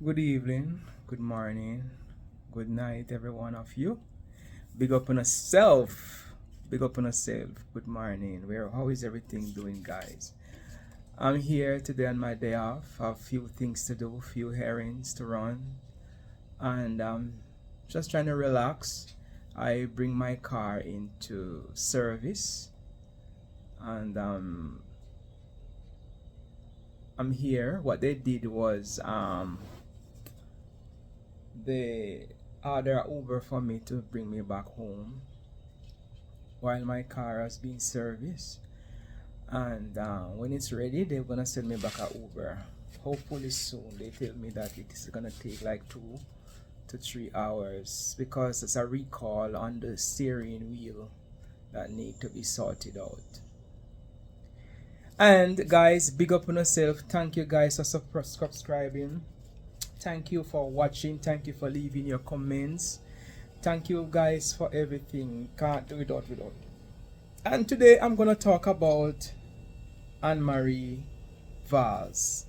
Good evening, good morning, good night, every one of you. Big up on yourself. Big up on yourself. Good morning. How is everything doing, guys? I'm here today on my day off. I have a few things to do, few errands to run, and just trying to relax. I bring my car into service, and I'm here. What they did was they order Uber for me to bring me back home while my car has been serviced. And when it's ready, they're gonna send me back a Uber. Hopefully soon. They tell me that it is gonna take like 2 to 3 hours because it's a recall on the steering wheel that need to be sorted out. And guys, big up on yourself. Thank you guys for subscribing. Thank you for watching. Thank you for leaving your comments. Thank you guys for everything. Can't do without. And today I'm gonna talk about Ann Marie Vaz.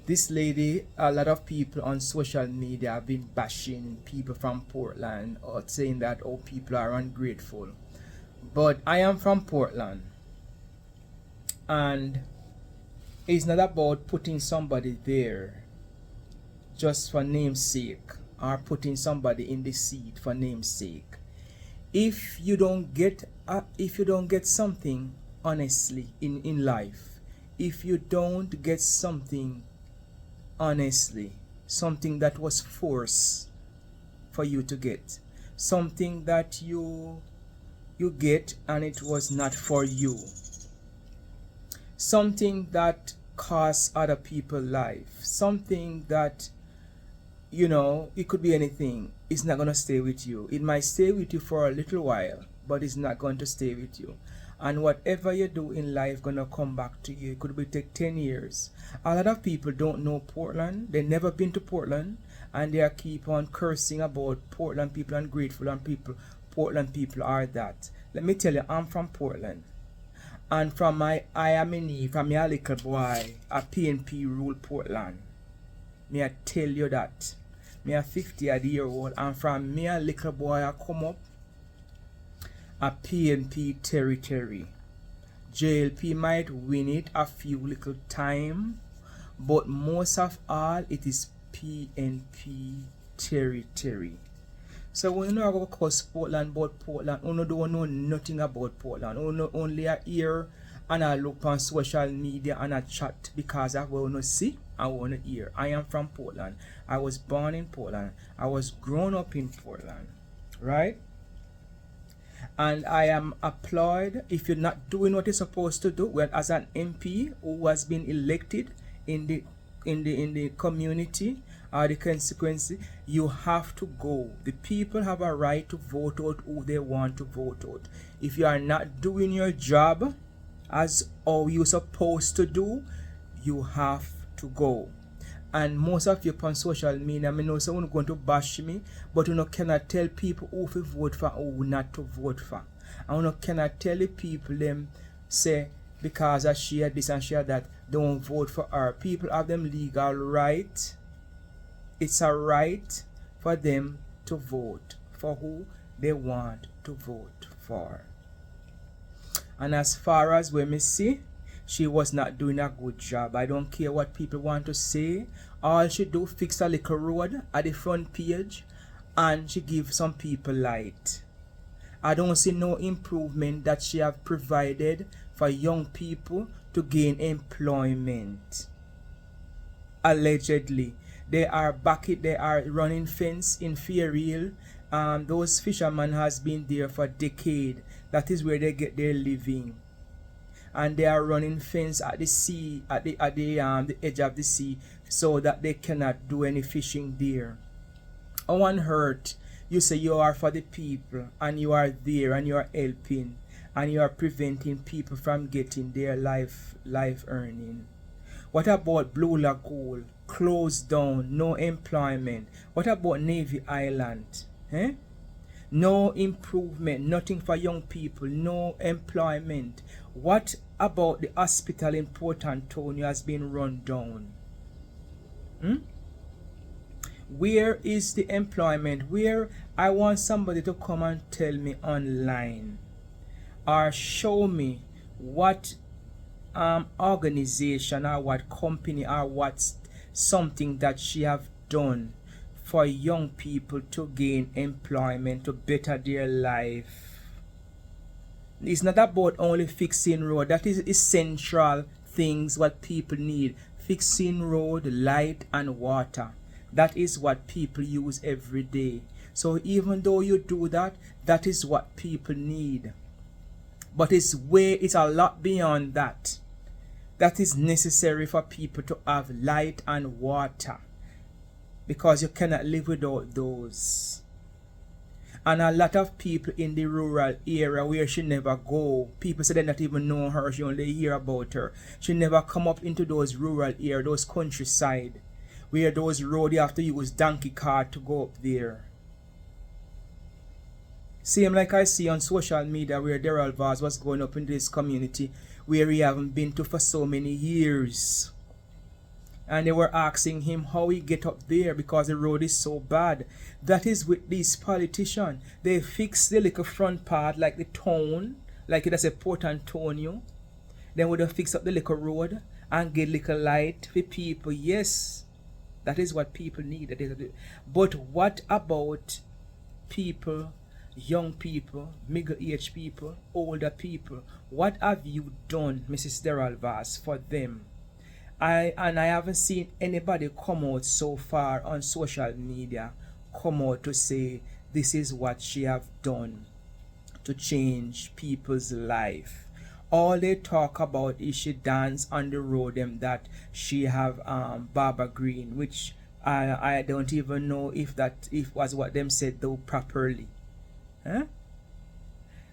This lady, a lot of people on social media have been bashing people from Portland or saying that people are ungrateful. But I am from Portland, and it's not about putting somebody there just for namesake or putting somebody in the seat for namesake. If you don't get something honestly in life, if you don't get something honestly, something that was forced for you to get, something that you get and it was not for you, something that costs other people life, something that it could be anything. It's not going to stay with you. It might stay with you for a little while, but it's not going to stay with you. And whatever you do in life going to come back to you. It could be take 10 years. A lot of people don't know Portland. They've never been to Portland, and they keep on cursing about Portland people ungrateful and Portland people are that. Let me tell you, I'm from Portland. And from my from my little boy, a PNP rule Portland. Me I tell you that. Me a 50-year-old, and from me a little boy I come up a PNP territory. JLP might win it a few little time, but most of all it is PNP territory. So when you know about Portland, you don't know nothing about Portland. You only hear and I look on social media and I chat because I want to see, I want to hear. I am from Portland. I was born in Portland. I was grown up in Portland, right? And I am applaud if you're not doing what you're supposed to do. Well, as an MP who has been elected in the community or the constituency, you have to go. The people have a right to vote out who they want to vote out. If you are not doing your job as how you're supposed to do, you have to go. And most of you on social media, I know someone going to bash me, but you cannot tell people who to vote for or who not to vote for. And you cannot tell the people them say because I share this and share that, don't vote for her. People have them legal right. It's a right for them to vote for who they want to vote for. And as far as when me see, she was not doing a good job. I don't care what people want to say. All she do fix a little road at the front page and she give some people light. I don't see no improvement that she have provided for young people to gain employment. Allegedly, they are running fence in Fairhill. Those fishermen has been there for decades. That is where they get their living. And they are running fence at the sea, at the edge of the sea, so that they cannot do any fishing there. On hurt, you say you are for the people, and you are there, and you are helping, and you are preventing people from getting their life earning. What about Blue Lagoon? Closed down, no employment. What about Navy Island? No improvement, nothing for young people, no employment. What about the hospital in Port Antonio has been run down? Where is the employment? Where I want somebody to come and tell me online or show me what organization or what company or what something that she have done for young people to gain employment, to better their life. It's not about only fixing road. That is essential things what people need. Fixing road, light and water. That is what people use every day. So even though you do that, that is what people need. But it's a lot beyond that. That is necessary for people to have light and water, because you cannot live without those. And a lot of people in the rural area where she never go, people say they not even know her, she only hear about her. She never come up into those rural area, those countryside, where those road you have to use donkey cart to go up there. Same like I see on social media where Daryl Vaz was going up in this community where he haven't been to for so many years. And they were asking him how he get up there because the road is so bad. That is with these politicians. They fix the little front part like the town, like it is a Port Antonio. Then would have fix up the little road and get little light for people. Yes, that is what people need. But what about people, young people, middle-aged people, older people? What have you done, Mrs. Daryl Vaz, for them? I haven't seen anybody come out so far on social media come out to say this is what she have done to change people's life. All they talk about is she dance on the road them that she have Barbara Green, which I don't even know if was what them said though properly. Huh?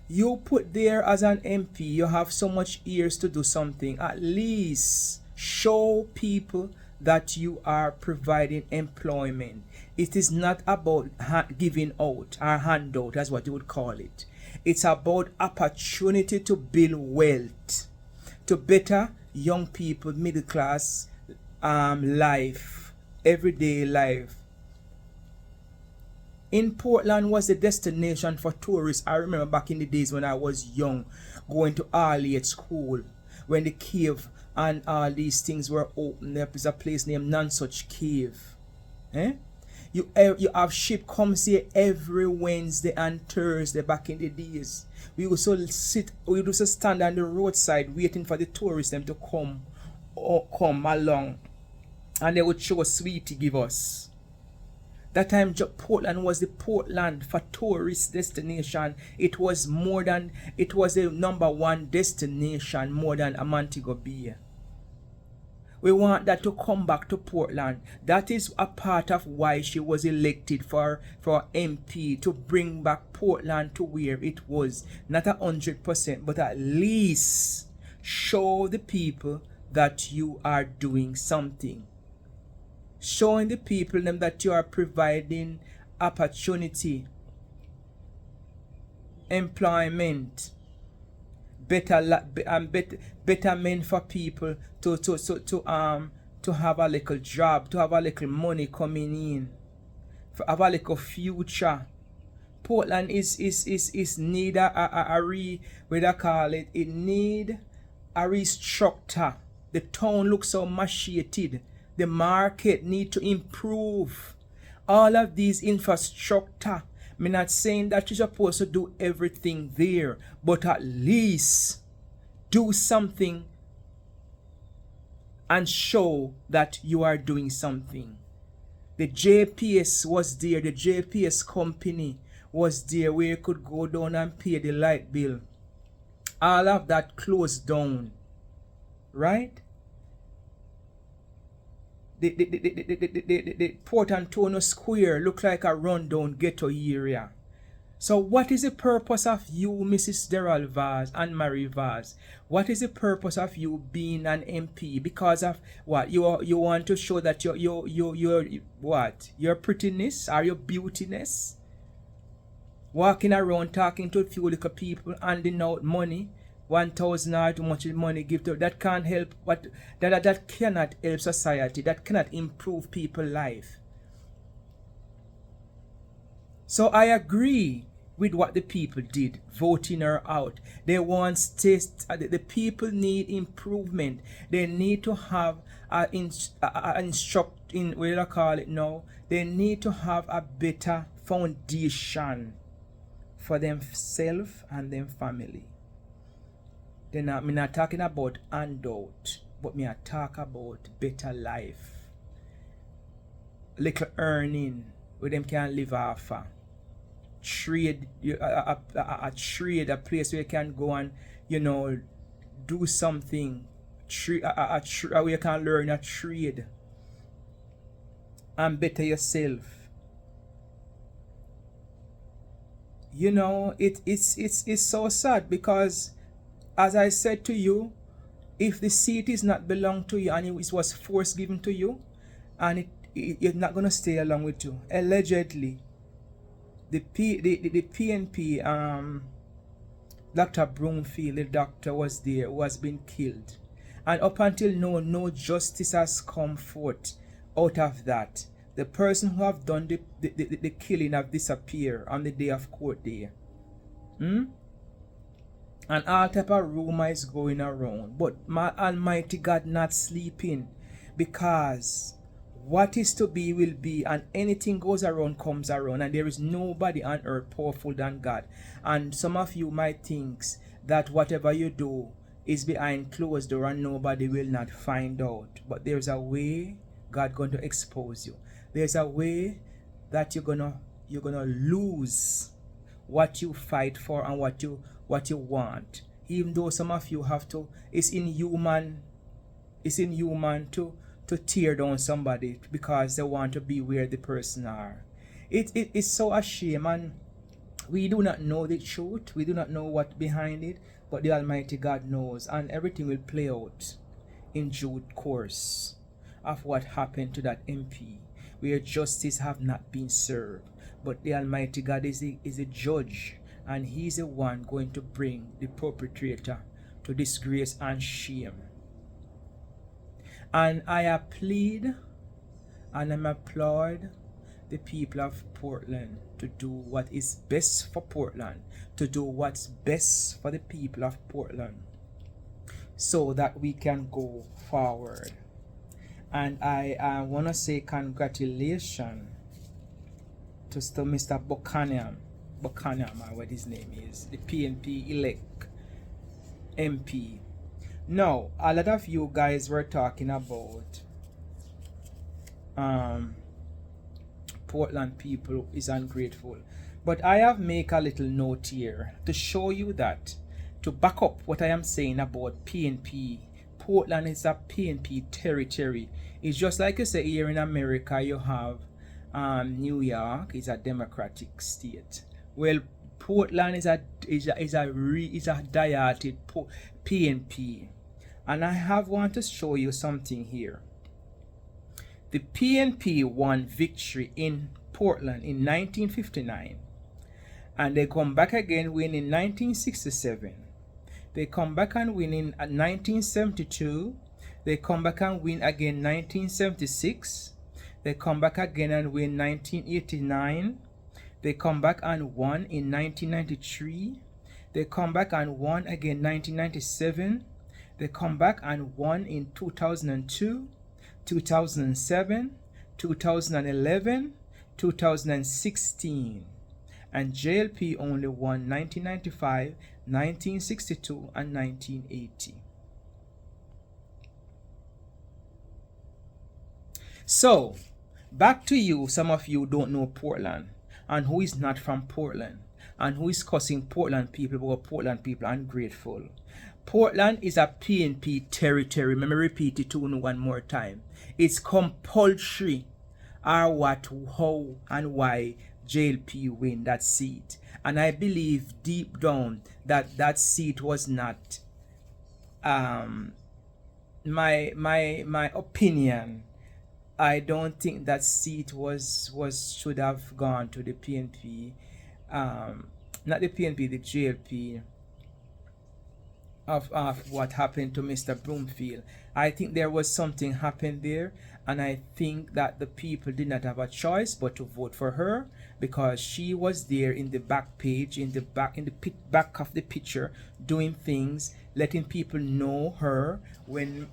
You put there as an MP, you have so much years to do something. At least show people that you are providing employment. It is not about giving out or handout, as what you would call it. It's about opportunity to build wealth, to better young people, middle class life, everyday life. In Portland was the destination for tourists. I remember back in the days when I was young, going to early at school, when the cave and all these things were open. There is a place named Nonsuch Cave. You have ship comes here every Wednesday and Thursday back in the days. We used to stand on the roadside waiting for the tourists them to come along, and they would show us sweetie give us. That time Portland was the Portland for tourist destination. It was the #1 destination more than Montego Bay. We want that to come back to Portland. That is a part of why she was elected for MP, to bring back Portland to where it was. Not 100%, but at least show the people that you are doing something. Showing the people them that you are providing opportunity, employment, betterment for people to have a little job, to have a little money coming in, to have a little future. Portland is need it need a restructure. The town looks so macheted. The market need to improve. All of these infrastructure. I'm not saying that you're supposed to do everything there, but at least do something and show that you are doing something. The JPS was there. The JPS company was there where you could go down and pay the light bill. All of that closed down. Right? The Port Antonio Square look like a rundown ghetto area. So what is the purpose of you, Mrs. Daryl Vaz, Ann Marie Vaz? What is the purpose of you being an MP? Because of what? You want to show that your prettiness or your beautiness? Walking around talking to a few little people, handing out money. 1,000 or too much money give to that can't help. That cannot help society. That cannot improve people's life. So I agree with what the people did, voting her out. They want the people need improvement. They need to have a instruct in what do I call it now? They need to have a better foundation for themselves and them family. Me not talking about handout, but me a talk about better life. Little earning where them can live off of. Trade a trade, a place where you can go and do something. Where you can learn a trade and better yourself. It's so sad because, as I said to you, if the seat is not belong to you and it was forced given to you, and it's not gonna stay along with you. Allegedly, the PNP Dr. Broomfield, the doctor was there, who has been killed, and up until now, no justice has come forth out of that. The person who have done the killing have disappeared on the day of court day. And all type of rumor is going around. But my Almighty God not sleeping, because what is to be will be, and anything goes around comes around, and there is nobody on earth powerful than God. And some of you might think that whatever you do is behind closed door and nobody will not find out. But there's a way God going to expose you. There's a way that you're gonna lose what you fight for and what you want. Even though some of you have to, it's inhuman to tear down somebody because they want to be where the person are. It's so a shame, and we do not know the truth. We do not know what behind it, but the Almighty God knows, and everything will play out in due course of what happened to that MP, where justice have not been served. But the Almighty God is a judge, and He's the one going to bring the perpetrator to disgrace and shame. And I applaud and I applaud the people of Portland to do what is best for Portland, to do what's best for the people of Portland, so that we can go forward. And I want to say congratulations to Mr. Buchanan, what his name is, the PNP elect MP. Now, a lot of you guys were talking about Portland people is ungrateful. But I have make a little note here to show you that, to back up what I am saying about PNP. Portland is a PNP territory. It's just like you say here in America, you have New York is a Democratic state. Well, Portland is a dieted PNP, and I want to show you something here. The PNP won victory in Portland in 1959, and they come back again win in 1967. They come back and win in 1972. They come back and win again 1976. They come back again and win 1989. They come back and won in 1993. They come back and won again 1997. They come back and won in 2002, 2007, 2011, 2016. And JLP only won 1995, 1962, and 1980. So, back to you, some of you don't know Portland, and who is not from Portland, and who is cussing Portland people because Portland people are ungrateful. Portland is a PNP territory. Let me repeat it to you one more time. It's compulsory or what, how, and why JLP win that seat. And I believe deep down that that seat was not my opinion. I don't think that seat should have gone to the PNP, not the PNP, the JLP, of what happened to Mr. Broomfield. I think there was something happened there, And I think that the people did not have a choice but to vote for her, because she was there in the back page, back of the picture, doing things, letting people know her when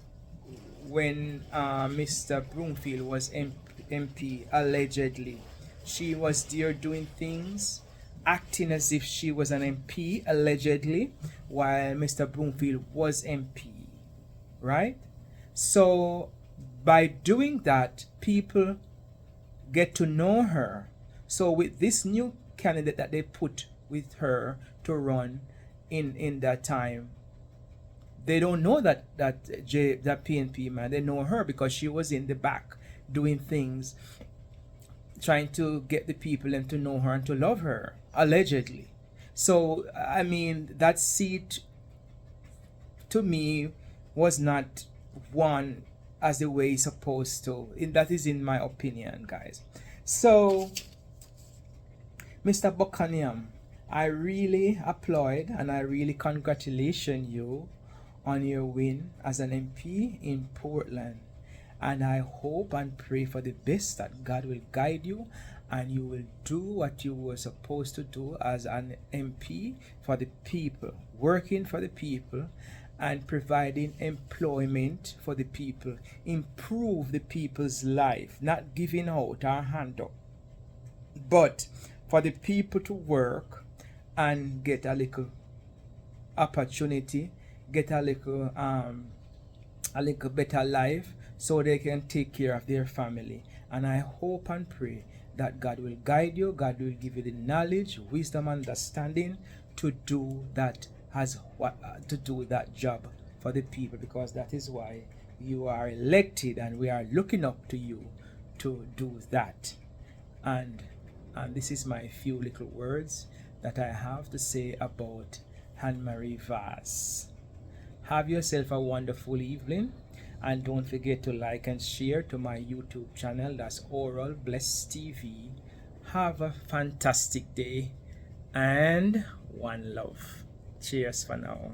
Mr. Broomfield was MP, allegedly. She was there doing things, acting as if she was an MP, allegedly, while Mr. Broomfield was MP, right? So by doing that, people get to know her. So with this new candidate that they put with her to run in that time, they don't know that PNP man. They know her because she was in the back doing things, trying to get the people and to know her and to love her, allegedly. So I mean, that seat to me was not won as the way it's supposed to. That is in my opinion, guys. So Mr. Buckingham, I really applaud and I really congratulate you on your win as an MP in Portland. And I hope and pray for the best, that God will guide you and you will do what you were supposed to do as an MP for the people, working for the people and providing employment for the people, improve the people's life, not giving out our hand up, but for the people to work and get a little opportunity, get a little better life, so they can take care of their family. And I hope and pray that God will guide you, God will give you the knowledge, wisdom, understanding to do that job for the people, because that is why you are elected and we are looking up to you to do that. And this is my few little words that I have to say about Ann Marie Vaz. Have yourself a wonderful evening, and don't forget to like and share to my YouTube channel. That's Oral Bless TV. Have a fantastic day and one love. Cheers for now.